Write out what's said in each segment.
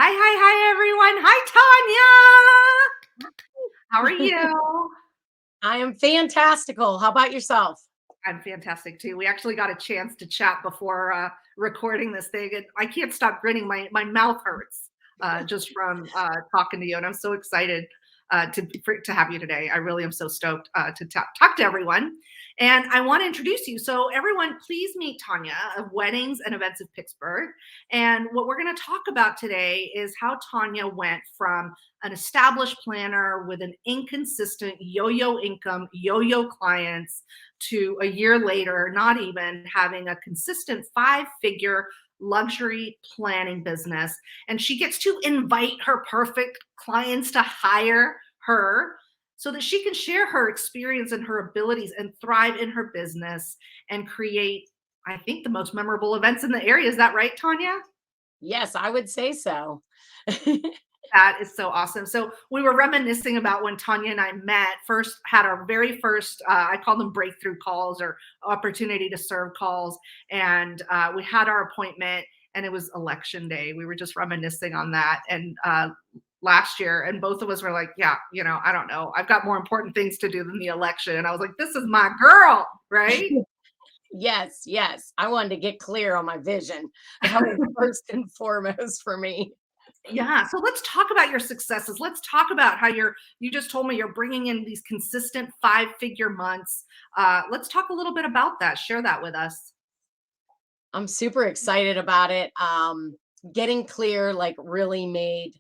Hi, everyone. Hi, Tonya. How are you? I am fantastical. How about yourself? I'm fantastic too. We actually got a chance to chat before recording this thing, and I can't stop grinning. My mouth hurts just from talking to you, and I'm so excited to have you today. I really am so stoked to talk to everyone. And I want to introduce you. So, everyone, please meet Tanya of Weddings and Events of Pittsburgh. And what we're going to talk about today is how Tanya went from an established planner with an inconsistent yo yo income, yo yo clients to a year later, not even having a consistent 5 figure luxury planning business. And she gets to invite her perfect clients to hire her so that she can share her experience and her abilities and thrive in her business and create, I think, the most memorable events in the area. Is that right, Tanya? Yes, I would say so. That is so awesome. So we were reminiscing about when Tanya and I met, first had our very first, I call them breakthrough calls or opportunity to serve calls. And we had our appointment and it was election day. We were just reminiscing on that. And last year, and both of us were like, yeah, I don't know. I've got more important things to do than the election. And I was like, this is my girl, right? Yes, yes. I wanted to get clear on my vision. That was first and foremost for me. Yeah, so let's talk about your successes. Let's talk about how you just told me you're bringing in these consistent 5 figure months. Let's talk a little bit about that. Share that with us. I'm super excited about it. Getting clear like really made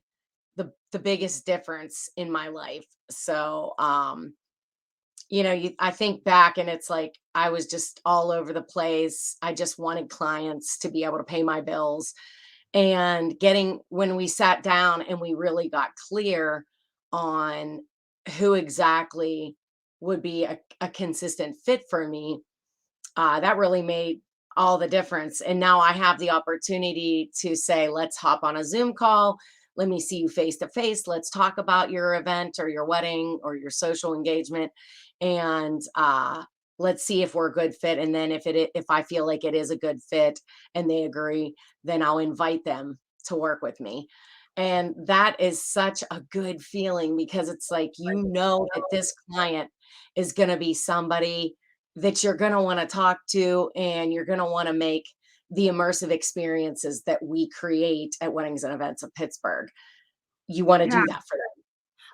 the biggest difference in my life. So, I think back and it's like I was just all over the place. I just wanted clients to be able to pay my bills. And getting when we sat down and we really got clear on who exactly would be a consistent fit for me, that really made all the difference. And now I have the opportunity to say, let's hop on a Zoom call. Let me see you face to face. Let's talk about your event or your wedding or your social engagement. And let's see if we're a good fit. And then if I feel like it is a good fit and they agree, then I'll invite them to work with me. And that is such a good feeling because it's like, that this client is going to be somebody that you're going to want to talk to and you're going to want to make the immersive experiences that we create at Weddings and Events of Pittsburgh. You want to Yeah, do that for them.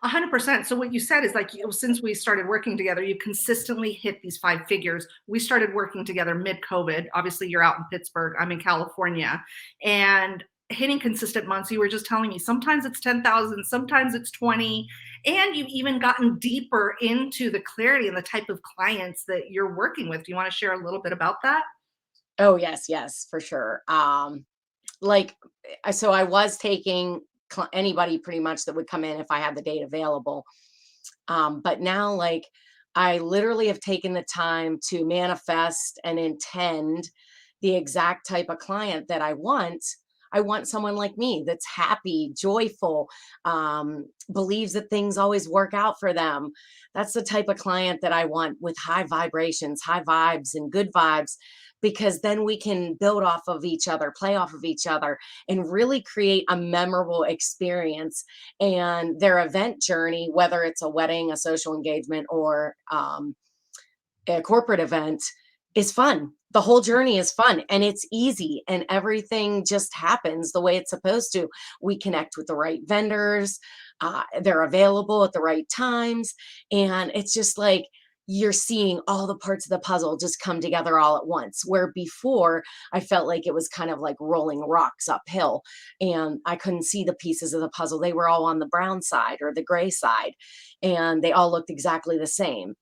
100%. So what you said is like, since we started working together, you consistently hit these 5 figures. We started working together mid-COVID. Obviously, you're out in Pittsburgh. I'm in California, and hitting consistent months. You were just telling me sometimes it's 10,000, sometimes it's 20, and you've even gotten deeper into the clarity and the type of clients that you're working with. Do you want to share a little bit about that? Oh, yes, yes, for sure. Like, so I was taking anybody pretty much that would come in if I had the date available. But now, like, I literally have taken the time to manifest and intend the exact type of client that I want. I want someone like me that's happy, joyful, believes that things always work out for them. That's the type of client that I want with high vibrations, high vibes, and good vibes, because then we can build off of each other, play off of each other, and really create a memorable experience. And their event journey, whether it's a wedding, a social engagement, or a corporate event, is fun. The whole journey is fun and it's easy and everything just happens the way it's supposed to. We connect with the right vendors, they're available at the right times. And it's just like you're seeing all the parts of the puzzle just come together all at once. Where before I felt like it was kind of like rolling rocks uphill and I couldn't see the pieces of the puzzle. They were all on the brown side or the gray side and they all looked exactly the same.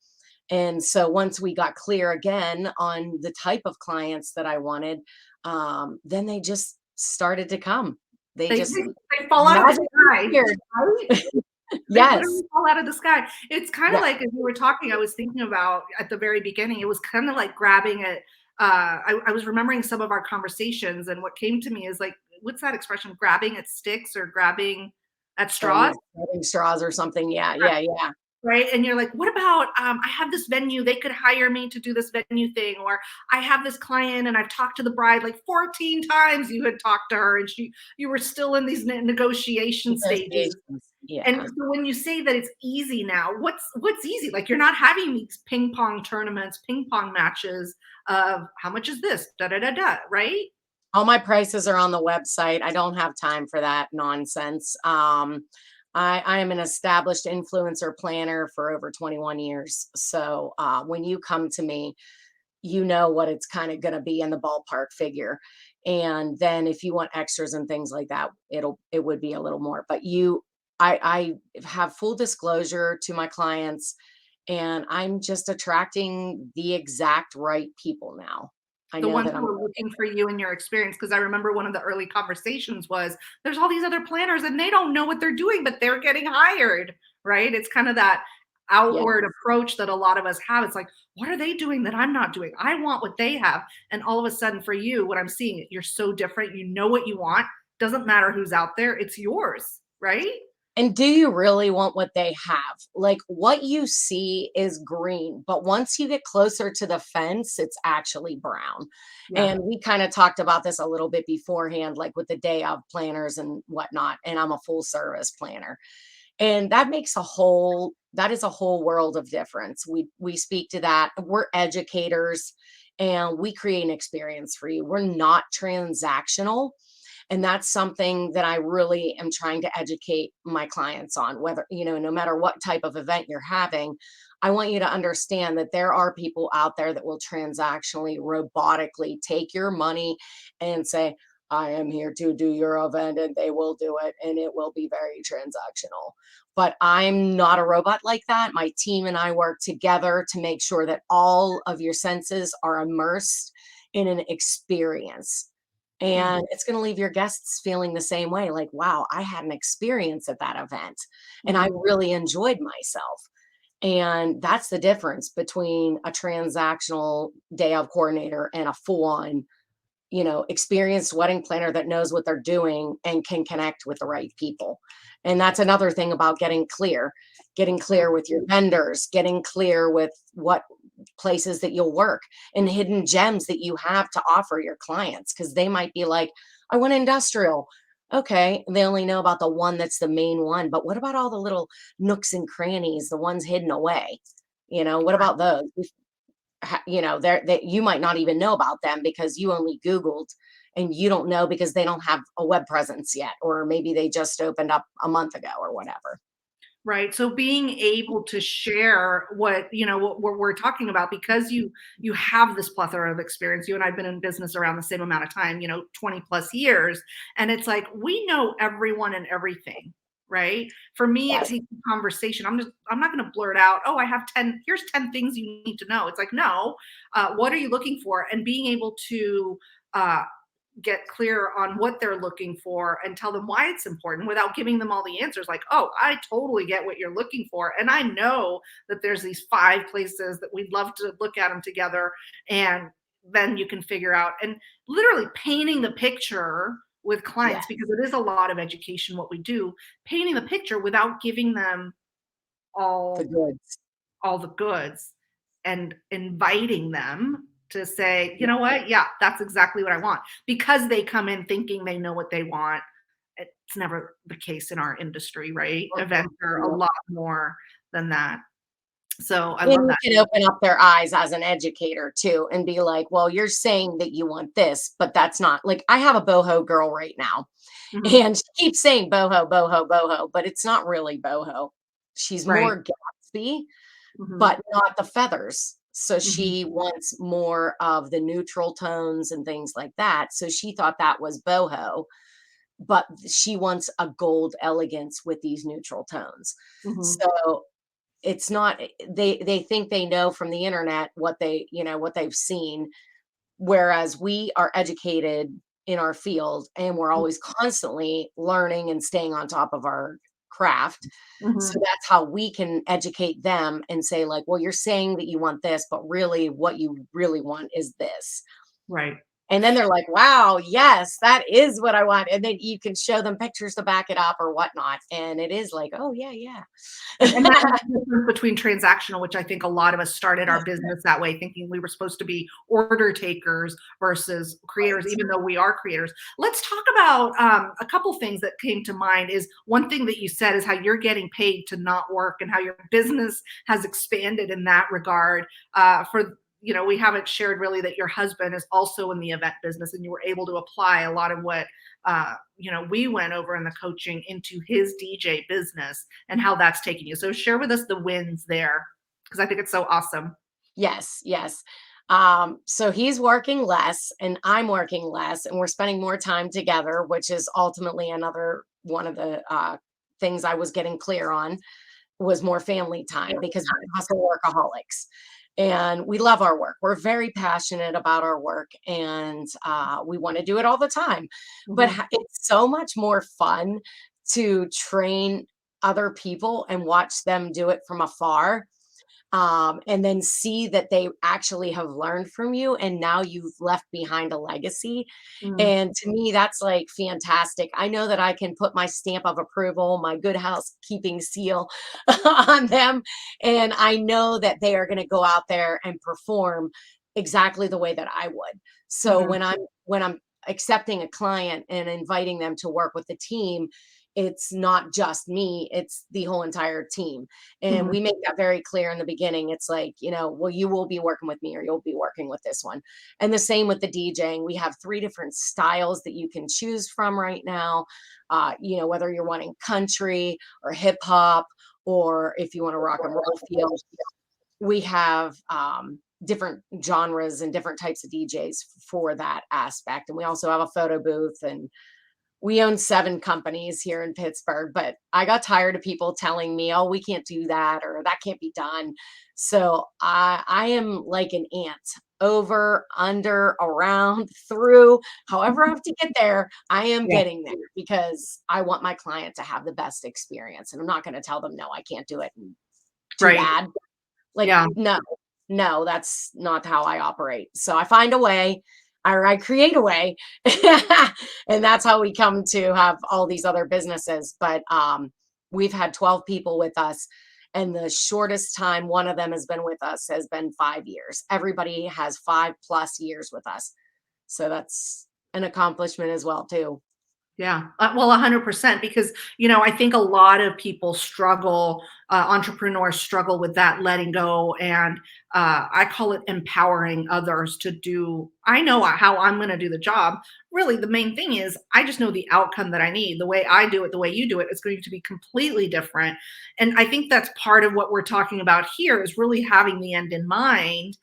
And so once we got clear again on the type of clients that I wanted, then they just started to come. They They, just they, they fall out of the magically sky, appeared. right? They Yes. literally fall out of the sky. It's kind of Yeah. like as you were talking, I was thinking about at the very beginning, it was kind of like grabbing at I was remembering some of our conversations, and what came to me is like, what's that expression? Grabbing at sticks or grabbing at Oh, straws? yes. Grabbing straws or something. Yeah. Yeah. Yeah. right? And you're like, what about, I have this venue, they could hire me to do this venue thing, or I have this client and I've talked to the bride like 14 times. You had talked to her and you were still in these negotiation stages. Negotiations. And Yeah. so when you say that it's easy now, what's easy? Like you're not having these ping pong tournaments, ping pong matches of how much is this, da da da da, right? All my prices are on the website. I don't have time for that nonsense. I am an established influencer planner for over 21 years. So when you come to me, you know what it's kind of going to be in the ballpark figure. And then if you want extras and things like that, it would be a little more. But I have full disclosure to my clients, and I'm just attracting the exact right people now. I The know ones that who I'm are looking for you in your experience. Because I remember one of the early conversations was there's all these other planners and they don't know what they're doing, but they're getting hired, right? It's kind of that yeah. outward approach that a lot of us have. It's like, what are they doing that I'm not doing? I want what they have. And all of a sudden, for you, what I'm seeing, you're so different. You know what you want. Doesn't matter who's out there, it's yours, right? And do you really want what they have? Like what you see is green, but once you get closer to the fence, it's actually brown. Yeah. And we kind of talked about this a little bit beforehand, like with the day of planners and whatnot. And I'm a full service planner. And that is a whole world of difference. We speak to that. We're educators and we create an experience for you. We're not transactional, and that's something that I really am trying to educate my clients on, whether, no matter what type of event you're having, I want you to understand that there are people out there that will transactionally, robotically take your money and say, I am here to do your event, and they will do it, and it will be very transactional. But I'm not a robot like that. My team and I work together to make sure that all of your senses are immersed in an experience, Mhm. and it's going to leave your guests feeling the same way, like, wow, I had an experience at that event and I Mhm. really enjoyed myself. And that's the difference between a transactional day of coordinator and a full on, experienced wedding planner that knows what they're doing and can connect with the right people. And that's another thing about getting clear with your vendors, getting clear with what places that you'll work and hidden gems that you have to offer your clients, because they might be like, I want industrial. Okay, they only know about the one that's the main one, but what about all the little nooks and crannies, the ones hidden away? What about those? That you might not even know about them because you only Googled, and you don't know because they don't have a web presence yet, or maybe they just opened up a month ago or whatever. Right. So being able to share what we're talking about, because you have this plethora of experience. You and I've been in business around the same amount of time, 20 plus years. And it's like we know everyone and everything, right? For me, it Yes. takes a conversation. I'm not going to blurt out, oh, I have 10, here's 10 things you need to know. It's like, no, what are you looking for? And being able to get clear on what they're looking for and tell them why it's important without giving them all the answers, like, oh, I totally get what you're looking for, and I know that there's these 5 places that we'd love to look at them together. And then you can figure out, and literally painting the picture with clients, Yes. because it is a lot of education what we do, painting the picture without giving them The all goods. all the goods, and inviting them to say, you Yeah. know what? Yeah, that's exactly what I want. Because they come in thinking they know what they want. It's never the case in our industry, right? Events are a No. lot more than that. So I love And you that. can open up their eyes as an educator too and be like, well, you're saying that you want this, but that's not, like, I have a boho girl right now, Mhm. and she keeps saying boho, boho, boho, but it's not really boho. She's Right. more Gatsby, Mhm. but not the feathers. So Mhm. she wants more of the neutral tones and things like that. So she thought that was boho, but she wants a gold elegance with these neutral tones. Mhm. So it's not, they think they know from the internet what they've seen, whereas we are educated in our field and we're always constantly learning and staying on top of our craft. So Mhm. that's how we can educate them and say, like, well, you're saying that you want this, but really what you really want is this. Right. And then they're like, wow, yes, that is what I want. And then you can show them pictures to back it up or whatnot. And it is like, oh, yeah, yeah. And that's the difference between transactional, which I think a lot of us started our Yes, business that way, thinking we were supposed to be order takers versus creators, right. even though we are creators. Let's talk about a couple things that came to mind. Is one thing that you said is how you're getting paid to not work and how your business has expanded in that regard. For we haven't shared really that your husband is also in the event business, and you were able to apply a lot of what we went over in the coaching into his DJ business and how that's taking you. So share with us the wins there because I think it's so awesome. Yes, yes. So he's working less and I'm working less, and we're spending more time together, which is ultimately another one of the things I was getting clear on was more family time because we're hustle workaholics and we love our work. We're very passionate about our work, and we want to do it all the time. But Mhm. it's so much more fun to train other people and watch them do it from afar, and then see that they actually have learned from you and now you've left behind a legacy. Mm, And to me, that's like fantastic. I know that I can put my stamp of approval, my good housekeeping seal on them. And I know that they are going to go out there and perform exactly the way that I would. So mhm, when I'm accepting a client and inviting them to work with the team, it's not just me, it's the whole entire team. And mhm, we make that very clear in the beginning. It's like, well, you will be working with me or you'll be working with this one. And the same with the DJing. We have three different styles that you can choose from right now. Whether you're wanting country or hip hop, or if you want a rock and roll feel, we have different genres and different types of DJs for that aspect. And we also have a photo booth, and we own 7 companies here in Pittsburgh, but I got tired of people telling me, "Oh, we can't do that," or "That can't be done." So I am like an ant, over, under, around, through, however I have to get there, I am yeah, getting there because I want my client to have the best experience, and I'm not gonna tell them, "No, I can't do it," and too right. bad. Like, Yeah. no, no, that's not how I operate. So I find a way, or I create a way, and that's how we come to have all these other businesses. But we've had 12 people with us, and the shortest time one of them has been with us has been 5 years. Everybody has 5+ years with us. So that's an accomplishment as well, too. Yeah, well, 100% because, I think a lot of people struggle, entrepreneurs struggle with that letting go. And I call it empowering others to do. I know how I'm going to do the job. Really, the main thing is I just know the outcome that I need. The way I do it, the way you do it, is going to be completely different. And I think that's part of what we're talking about here is really having the end in mind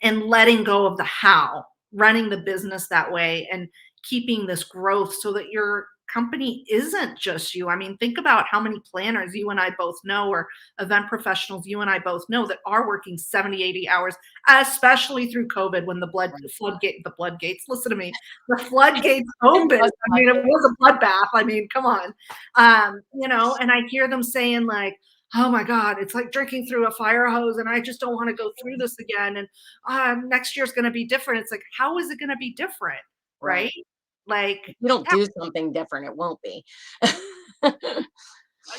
and letting go of the how, running the business that way. And keeping this growth so that your company isn't just you. I mean, think about how many planners you and I both know, or event professionals you and I both know that are working 70, 80 hours, especially through COVID when the floodgates, listen to me, the floodgates It opened. was I like mean, it was a bloodbath. I mean, come on. And I hear them saying like, oh my God, it's like drinking through a fire hose and I just don't want to go through this again. And next year's going to be different. It's like, how is it going to be different? Right? right. Like, If you don't yeah, do something different, it won't be.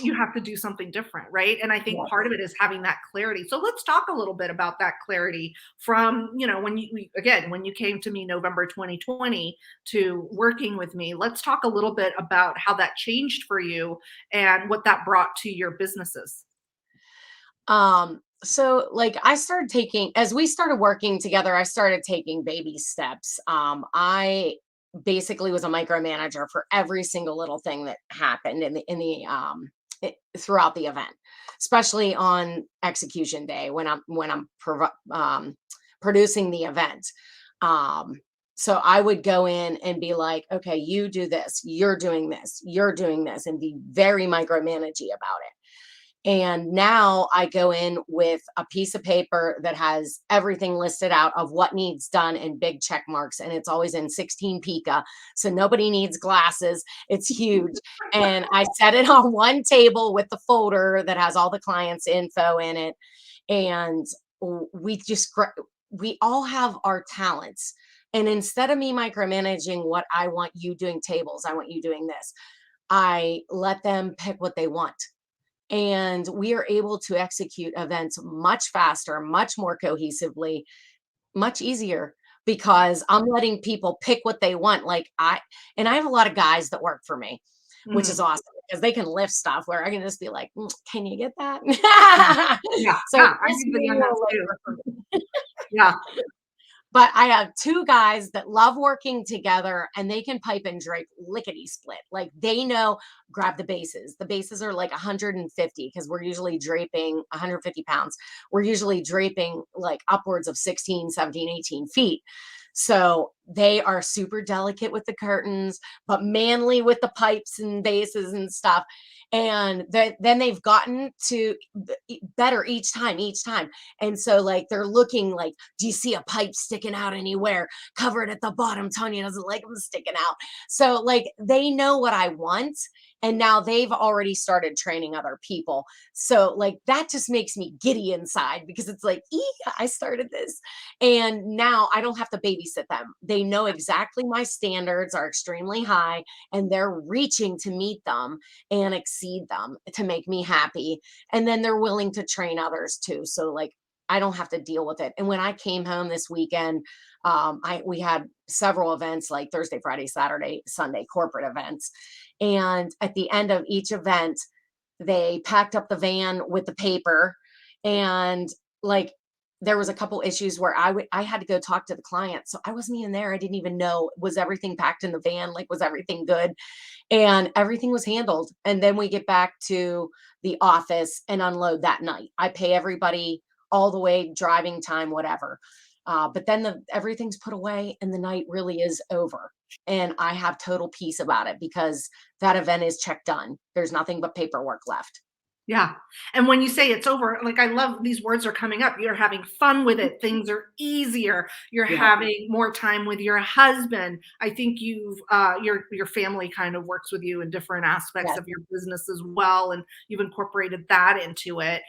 you have to do something different, right? And I think part of Yes. it is having that clarity. So let's talk a little bit about that clarity from, when you came to me November 2020 to working with me. Let's talk a little bit about how that changed for you and what that brought to your businesses. So like I started taking, as we started working together, I started taking baby steps. I basically was a micromanager for every single little thing that happened throughout the event, especially on execution day when I'm producing the event. Um, so I would go in and be like, okay, you do this, you're doing this, and be very micromanagey about it. And now I go in with a piece of paper that has everything listed out of what needs done in big check marks. And it's always in 16 pica. So nobody needs glasses. It's huge. And I set it on one table with the folder that has all the clients' info in it. And we just, we all have our talents. And instead of me micromanaging what I want you doing tables, I want you doing this, I let them pick what they want. And we are able to execute events much faster, much more cohesively, much easier because I'm letting people pick what they want. And I have a lot of guys that work for me, which is Mhm. awesome because they can lift stuff where I can just be like, can you get that? Yeah. Yeah. So Yeah. I this do the young nuts manual too. labor for me. Yeah. But I have two guys that love working together and they can pipe and drape lickety split. Like they know, grab the bases. The bases are like 150 because we're usually draping 150 pounds. We're usually draping like upwards of 16, 17, 18 feet. So they are super delicate with the curtains, but manly with the pipes and bases and stuff. And then they've gotten to better each time. And so like they're looking like, do you see a pipe sticking out anywhere? Cover it at the bottom. Tonya doesn't like them sticking out. So like they know what I want. And now they've already started training other people. So like that just makes me giddy inside because it's like, I started this. And now I don't have to babysit them. They know exactly my standards are extremely high and they're reaching to meet them and exceed them to make me happy. And then they're willing to train others too. So like I don't have to deal with it. And when I came home this weekend, we had several events like Thursday, Friday, Saturday, Sunday corporate events. And at the end of each event, they packed up the van with the paper and like there was a couple issues where I had to go talk to the client. So I wasn't even there. I didn't even know, was everything packed in the van? Like, was everything good? And everything was handled. And then we get back to the office and unload that night. I pay everybody all the way, driving time, whatever. But then everything's put away and the night really is over. And I have total peace about it because that event is check done. There's nothing but paperwork left. Yeah. And when you say it's over, like I love these words are coming up. You're having fun with it. Things are easier. You're Yeah. having more time with your husband. I think your family kind of works with you in different aspects Yes. of your business as well. And you've incorporated that into it.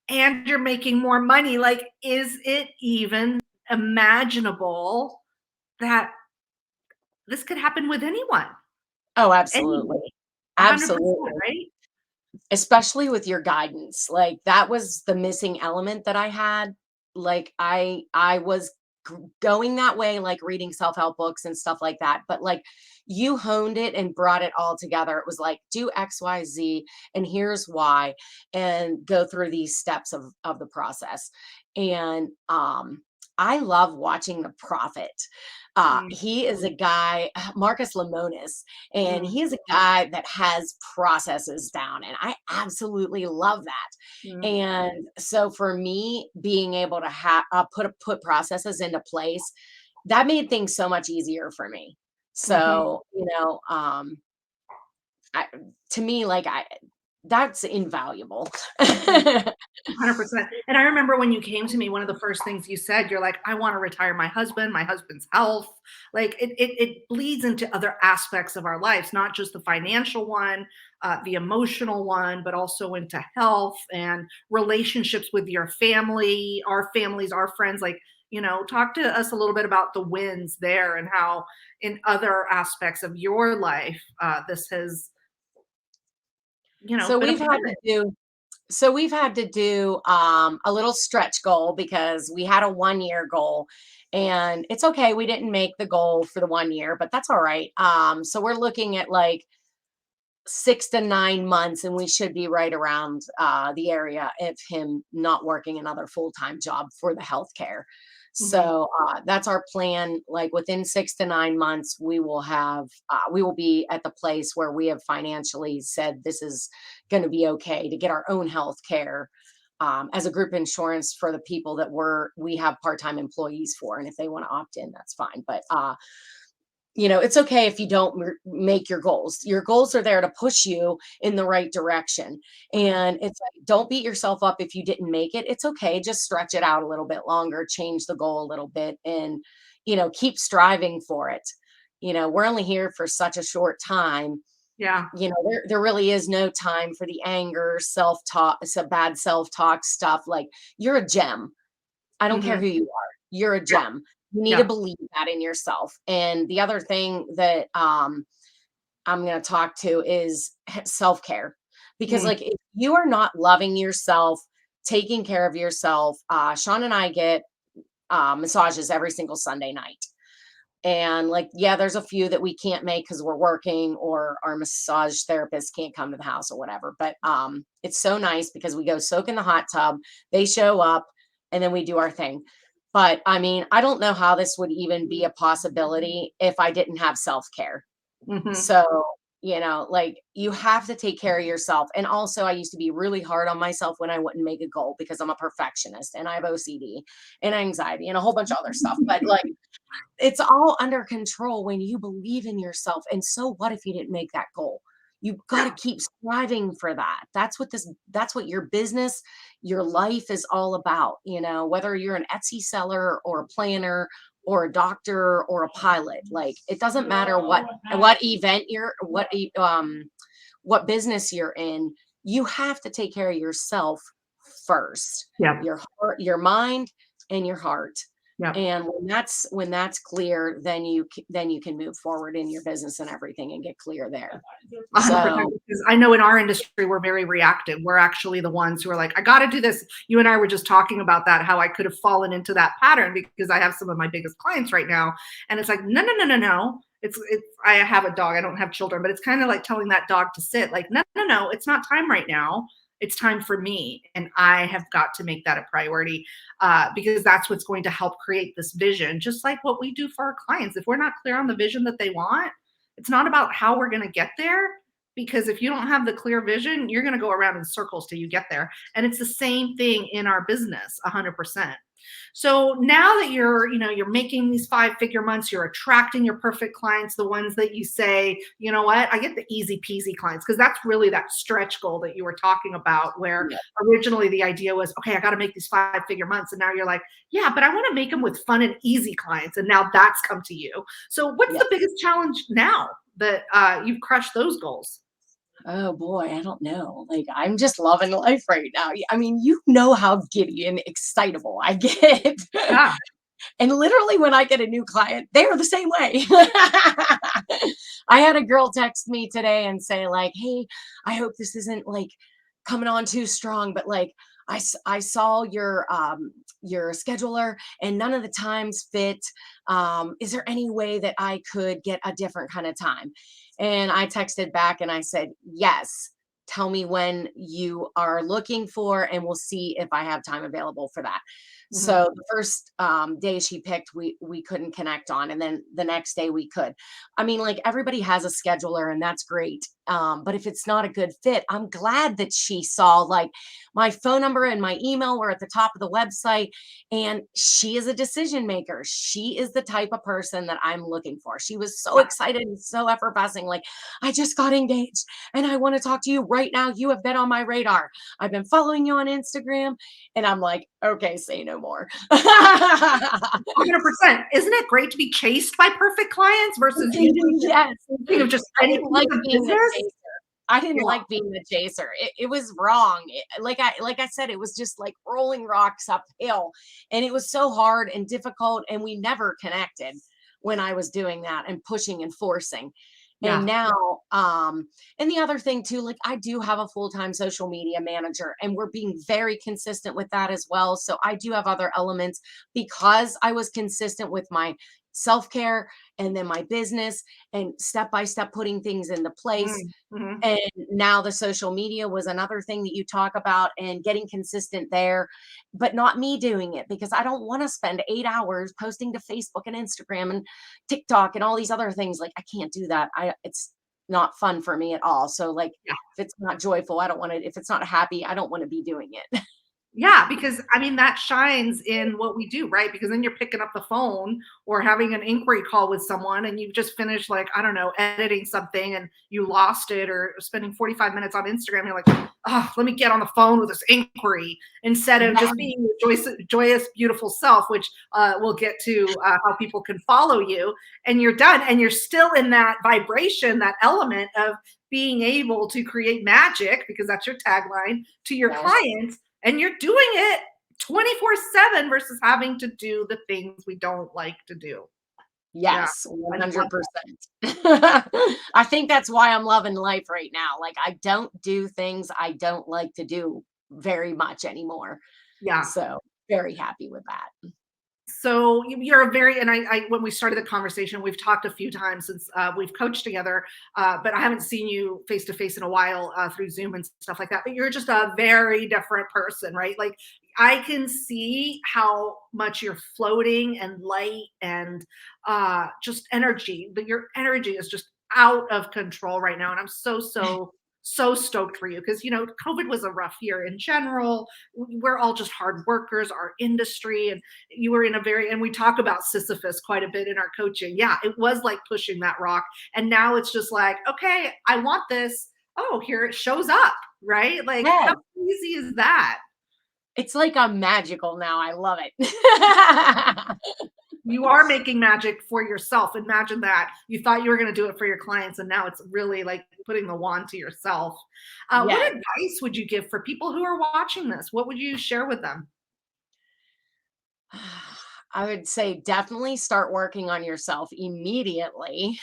And you're making more money. Like, is it even imaginable that this could happen with anyone? Oh, Anyone. absolutely. 100%, Absolutely. right? Especially with your guidance. Like that was the missing element that I had. Like I was going that way, like reading self-help books and stuff like that. But like you honed it and brought it all together. It was like do XYZ and here's why and go through these steps of the process. And I love watching the prophet. Mm, He is a guy, Marcus Lemonis, and mm, he is a guy that has processes down, and I absolutely love that. mm, And so for me, being able to put processes into place, that made things so much easier for me. mhm. So, I, to me, like that's invaluable. 100%. And I remember when you came to me, one of the first things you said, you're like, I want to retire my husband's health. Like it bleeds into other aspects of our lives, not just the financial one, the emotional one, but also into health and relationships with your family, our families, our friends. Like, talk to us a little bit about the wins there and how in other aspects of your life, this has, so been a we've part had of to it. do So we've had to do a little stretch goal because we had a 1 year goal and it's okay. We didn't make the goal for the 1 year, but that's all right. So we're looking at like 6 to 9 months and we should be right around the area of him not working another full-time job for the healthcare. Mhm. So that's our plan. Like within 6 to 9 months, we will be at the place where we have financially said this is going to be okay to get our own health care as a group insurance for the people that we have part-time employees for. And if they want to opt in, that's fine. But it's okay if you don't make your goals. Your goals are there to push you in the right direction. Mhm. And it's like, don't beat yourself up if you didn't make it. It's okay. Just stretch it out a little bit longer, change the goal a little bit, and, keep striving for it. We're only here for such a short time. Yeah. There really is no time for the anger, self-talk, some bad self-talk stuff. Like you're a gem. I don't care Mhm. who you are. You're a Yeah. gem. You need to believe that in yourself. And the other thing that I'm going to talk to is self-care. Because Mm, like if you are not loving yourself, taking care of yourself, Sean and I get massages every single Sunday night. And like, yeah, there's a few that we can't make because we're working or our massage therapist can't come to the house or whatever. But it's so nice because we go soak in the hot tub, they show up, and then we do our thing. But I mean, I don't know how this would even be a possibility if I didn't have self-care. mhm. So, like you have to take care of yourself. And also, I used to be really hard on myself when I wouldn't make a goal because I'm a perfectionist and I have OCD and anxiety and a whole bunch of other stuff. But like, it's all under control when you believe in yourself. And so what if you didn't make that goal? You've got to Yeah. keep striving for that. That's what your business, your life is all about, whether you're an Etsy seller or a planner or a doctor or a pilot. Like it doesn't matter what event what business you're in, you have to take care of yourself first. Yeah. Your heart, your mind, and your heart. Yeah. And when that's clear, then you can move forward in your business and everything and get clear there. 100%, So because I know in our industry, we're very reactive. We're actually the ones who are like, I got to do this. You and I were just talking about that, how I could have fallen into that pattern because I have some of my biggest clients right now. And it's like, no, no, no, no, no. I have a dog. I don't have children, but it's kind of like telling that dog to sit like, no, no, no, it's not time right now. It's time for me. And I have got to make that a priority because that's what's going to help create this vision, just like what we do for our clients. If we're not clear on the vision that they want, it's not about how we're going to get there, because if you don't have the clear vision, you're going to go around in circles till you get there. And it's the same thing in our business, 100%. So now that you're making these 5-figure months, you're attracting your perfect clients, the ones that you say, you know what, I get the easy peasy clients, because that's really that stretch goal that you were talking about, where yeah, originally the idea was, okay, I got to make these 5-figure months. And now you're like, yeah, but I want to make them with fun and easy clients. And now that's come to you. So what's yeah. the biggest challenge now that you've crushed those goals? Oh boy, I don't know. Like I'm just loving life right now. I mean, you know how giddy and excitable I get. Yeah. And literally when I get a new client, they are the same way. I had a girl text me today and say like, "Hey, I hope this isn't like coming on too strong, but like I saw your scheduler and none of the times fit. Is there any way that I could get a different kind of time?" And I texted back and I said, "Yes. Tell me when you are looking for, and we'll see if I have time available for that." Mhm. So the first day she picked, we couldn't connect on, and then the next day we could. I mean, like everybody has a scheduler, and that's great. But if it's not a good fit, I'm glad that she saw like my phone number and my email were at the top of the website, and she is a decision maker. She is the type of person that I'm looking for. She was so Yeah. excited and so effervescing, like I just got engaged, and I want to talk to you right now. You have been on my radar. I've been following you on Instagram. And I'm like, okay, say no more. 100%. Isn't it great to be chased by perfect clients versus you Yes. thinking of just I any didn't piece like of being the business? chaser. I didn't Yeah. like being the chaser. It was wrong. Like I said, it was just like rolling rocks uphill. And it was so hard and difficult. And we never connected when I was doing that and pushing and forcing. And Yeah. now, and the other thing too, like I do have a full-time social media manager and we're being very consistent with that as well. So I do have other elements because I was consistent with my self-care and then my business and step by step putting things into place. Mm, mhm. And now the social media was another thing that you talk about and getting consistent there, but not me doing it because I don't want to spend 8 hours posting to Facebook and Instagram and TikTok and all these other things. Like I can't do that. It's not fun for me at all. So like Yeah. if it's not joyful, I don't want to, if it's not happy, I don't want to be doing it. Yeah, because I mean that shines in what we do, right? Because then you're picking up the phone or having an inquiry call with someone and you've just finished like, I don't know, editing something and you lost it, or spending 45 minutes on Instagram. You're like, oh, let me get on the phone with this inquiry instead of Yeah. just being your joyous, beautiful self, which we'll get to how people can follow you, and you're done. And you're still in that vibration, that element of being able to create magic, because that's your tagline, to your Yes. clients, and you're doing it 24/7 versus having to do the things we don't like to do. Yeah, Yes, I love 100%. I think that's why I'm loving life right now. Like, I don't do things I don't like to do very much anymore. yeah. So, very happy with that. So you're a very, and I when we started the conversation, we've talked a few times since we've coached together, but I haven't seen you face to face in a while through Zoom and stuff like that. But you're just a very different person, right? Like I can see how much you're floating and light and just energy. But your energy is just out of control right now, and I'm so stoked for you because COVID was a rough year in general. We're all just hard workers, our industry, and you were in a very, and we talk about Sisyphus quite a bit in our coaching. Yeah, it was like pushing that rock. And now it's just like, okay, I want this. Oh, here it shows up, right? Like, how Yes, easy is that? it's like I'm magical now. I love it. You are making magic for yourself. Imagine that. You thought you were going to do it for your clients, and now it's really like putting the wand to yourself. What Yes. advice would you give for people who are watching this? What would you share with them? I would say definitely start working on yourself immediately.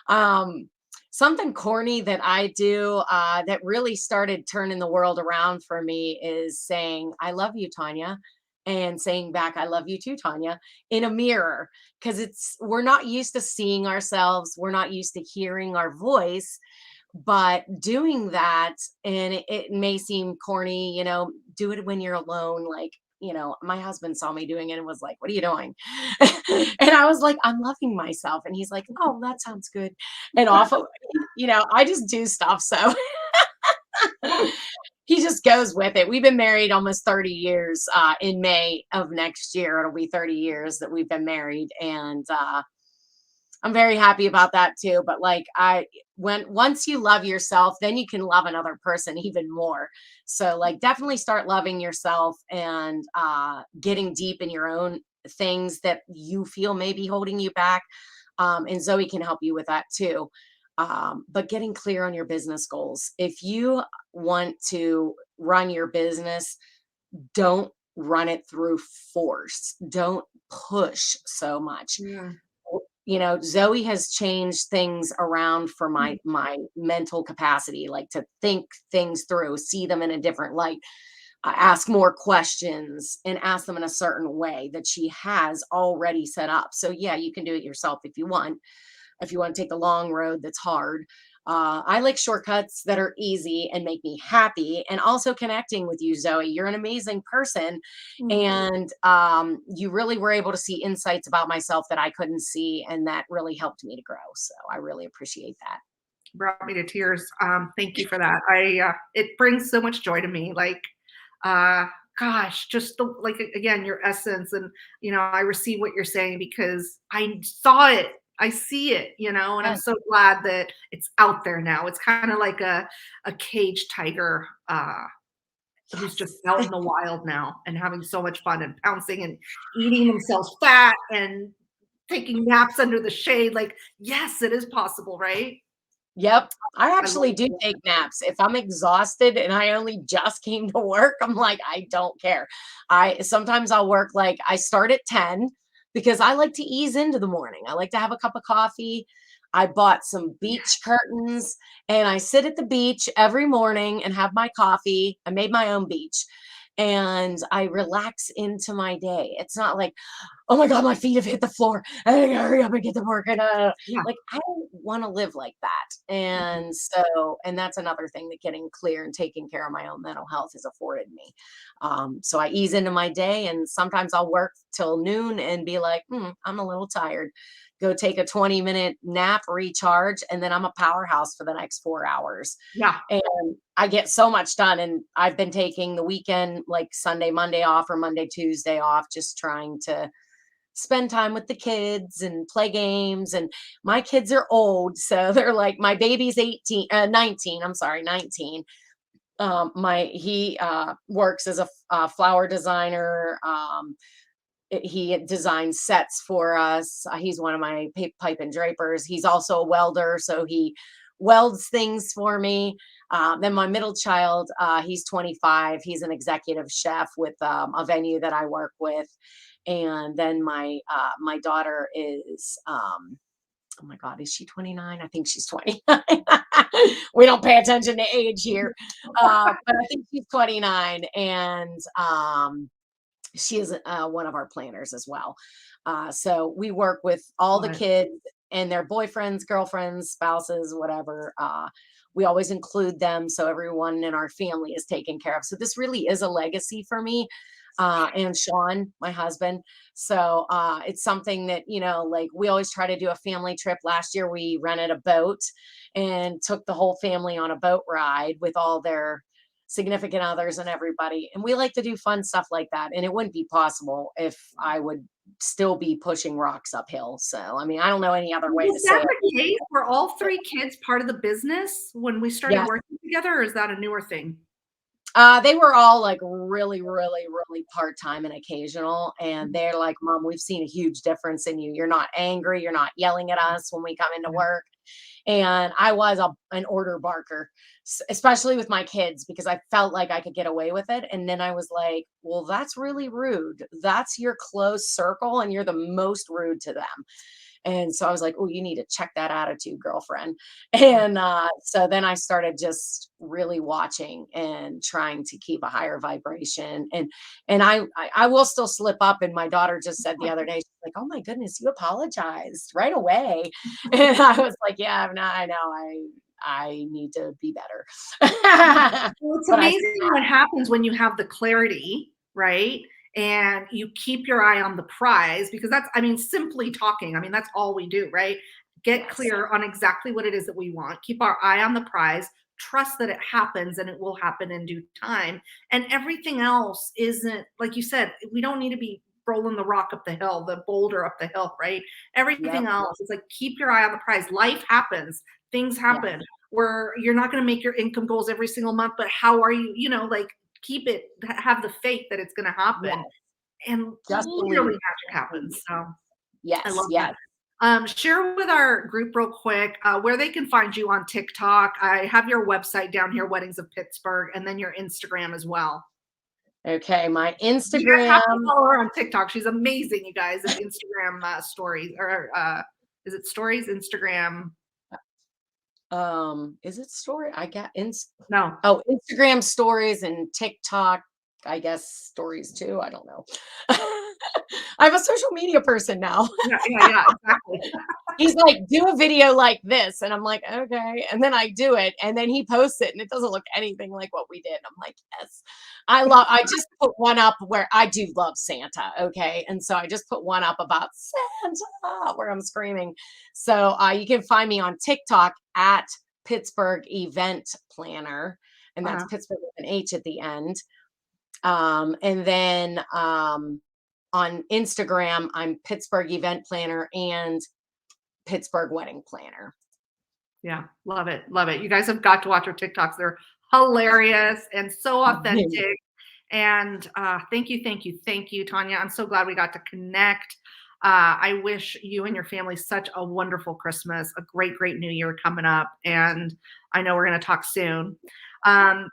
um, Something corny that I do that really started turning the world around for me is saying, I love you, Tanya. And saying back, I love you too, Tanya, in a mirror. Because we're not used to seeing ourselves, we're not used to hearing our voice. But doing that, and it may seem corny, do it when you're alone. Like, my husband saw me doing it and was like, "What are you doing?" And I was like, "I'm loving myself." And he's like, "Oh, that sounds good." And off of, I just do stuff. So he just goes with it. We've been married almost 30 years. In May of next year, it'll be 30 years that we've been married. And I'm very happy about that too. But like once you love yourself, then you can love another person even more. So like definitely start loving yourself and getting deep in your own things that you feel may be holding you back. And Zoe can help you with that too. But getting clear on your business goals. If you want to run your business, don't run it through force. Don't push so much. Yeah. Zoe has changed things around for my mental capacity, like to think things through, see them in a different light, ask more questions and ask them in a certain way that she has already set up. So yeah, you can do it yourself if you want to take the long road that's hard. I like shortcuts that are easy and make me happy. And also connecting with you, Zoe. You're an amazing person. Mm. And you really were able to see insights about myself that I couldn't see. And that really helped me to grow. So I really appreciate that. Brought me to tears. Thank you for that. It brings so much joy to me. Like, uh, gosh, just the like again, your essence, and I receive what you're saying because I saw it. I see it, and I'm Yes. so glad that it's out there now. It's kind of like a caged tiger who's just Yes. out in the wild now and having so much fun and pouncing and eating themselves fat and taking naps under the shade. Like, yes, it is possible, right? Yep. I I actually love do it. take naps. If I'm exhausted and I only just came to work, I'm like, I don't care. I sometimes I'll work like I start at 10 because I like to ease into the morning. I like to have a cup of coffee. I bought some beach curtains and I sit at the beach every morning and have my coffee. I made my own beach and I relax into my day. It's not like, oh my God, my feet have hit the floor. I gotta hurry up and get to work. And Yeah. like, I don't want to live like that. Mhm. And that's another thing that getting clear and taking care of my own mental health has afforded me. So I ease into my day and sometimes I'll work till noon and be like, I'm a little tired. Go take a 20-minute nap, recharge, and then I'm a powerhouse for the next 4 hours. Yeah. And I get so much done. And I've been taking the weekend, like Sunday, Monday off or Monday, Tuesday off, just trying to spend time with the kids and play games. And my kids are old. So they're like, my baby's 19, I'm sorry, 19. He works as a flower designer. He designs sets for us. He's one of my pipe and drapers. He's also a welder. So he welds things for me. Then my middle child, he's 25. He's an executive chef with a venue that I work with. And then my daughter is oh my God, is she 29? I think she's 29. We don't pay attention to age here. But I think she's 29. And she is one of our planners as well. So we work with all Love the it. kids and their boyfriends, girlfriends, spouses, whatever. We always include them so everyone in our family is taken care of. So this really is a legacy for me and Sean, my husband. So it's something that, like we always try to do a family trip. Last year, we rented a boat and took the whole family on a boat ride with all their significant others and everybody. And we like to do fun stuff like that. And it wouldn't be possible if I would still be pushing rocks uphill. So, I mean, I don't know any other way to Was say that it. the case? Were all 3 kids part of the business when we started Yes. working together, or is that a newer thing? They were all like really, really, really part-time and occasional. And Mhm. they're like, Mom, we've seen a huge difference in you. You're not angry. You're not yelling at us when we come into Yeah. work. And I was an order barker, especially with my kids, because I felt like I could get away with it. And then I was like, well, that's really rude. That's your close circle, and you're the most rude to them. And so I was like, oh, you need to check that attitude, girlfriend. And so then I started just really watching and trying to keep a higher vibration. And I will still slip up. And my daughter just said the other day, she's like, oh my goodness, you apologized right away. And I was like, yeah, I know I need to be better. Well, it's But I amazing what happens when you have the clarity, right? And you keep your eye on the prize because that's, I mean, simply talking. I mean, that's all we do, right? Get yes, clear on exactly what it is that we want. Keep our eye on the prize. Trust that it happens and it will happen in due time. And everything else isn't, like you said, we don't need to be rolling the rock up the hill, the boulder up the hill, right? yep, Everything else is like keep your eye on the prize. Life happens, things yes, happen where you're not going to make your income goals every single month, but how are you, like keep it, have the faith that it's going to happen yes. and Just literally believe. magic happens. So I Yes, love that. yes. Share with our group real quick where they can find you on TikTok. I have your website down here, Weddings of Pittsburgh, and then your Instagram as well. Okay, my You guys have to Instagram, follow her on TikTok. She's amazing, you guys. It's Instagram stories or is it stories? Instagram? is it story? I got No. oh, Instagram stories and TikTok, I guess stories too. I don't know. I'm a social media person now. Yeah, yeah, yeah, exactly. He's like, do a video like this. And I'm like, okay. And then I do it. And then he posts it and it doesn't look anything like what we did. I'm like, yes. I just put one up where I do love Santa. Okay. And so I just put one up about Santa where I'm screaming. So you can find me on TikTok at Pittsburgh Event Planner. And that's Uh-huh. Pittsburgh with an H at the end. And then on Instagram, I'm Pittsburgh Event Planner and Pittsburgh Wedding Planner. Yeah, love it, love it. You guys have got to watch her TikToks. They're hilarious and so authentic. And thank you, thank you, thank you, Tonya. I'm so glad we got to connect. I wish you and your family such a wonderful Christmas, a great, great New Year coming up. And I know we're going to talk soon.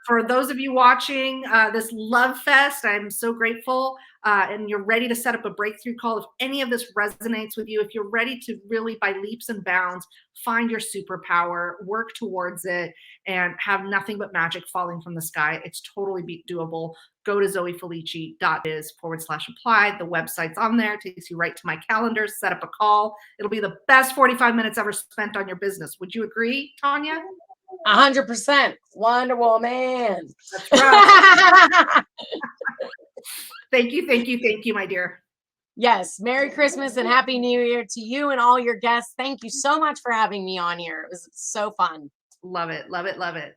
For those of you watching this Love Fest, I'm so grateful. And you're ready to set up a breakthrough call. If any of this resonates with you, if you're ready to really, by leaps and bounds, find your superpower, work towards it, and have nothing but magic falling from the sky, it's totally doable. Go to zoefelici.biz/apply. The website's on there, takes you right to my calendar, set up a call. It'll be the best 45 minutes ever spent on your business. Would you agree, Tonya? 100% Wonder Woman. That's right. Thank you, my dear. Yes. Merry Christmas and Happy New Year to you and all your guests. Thank you so much for having me on here. It was so fun. Love it, love it, love it.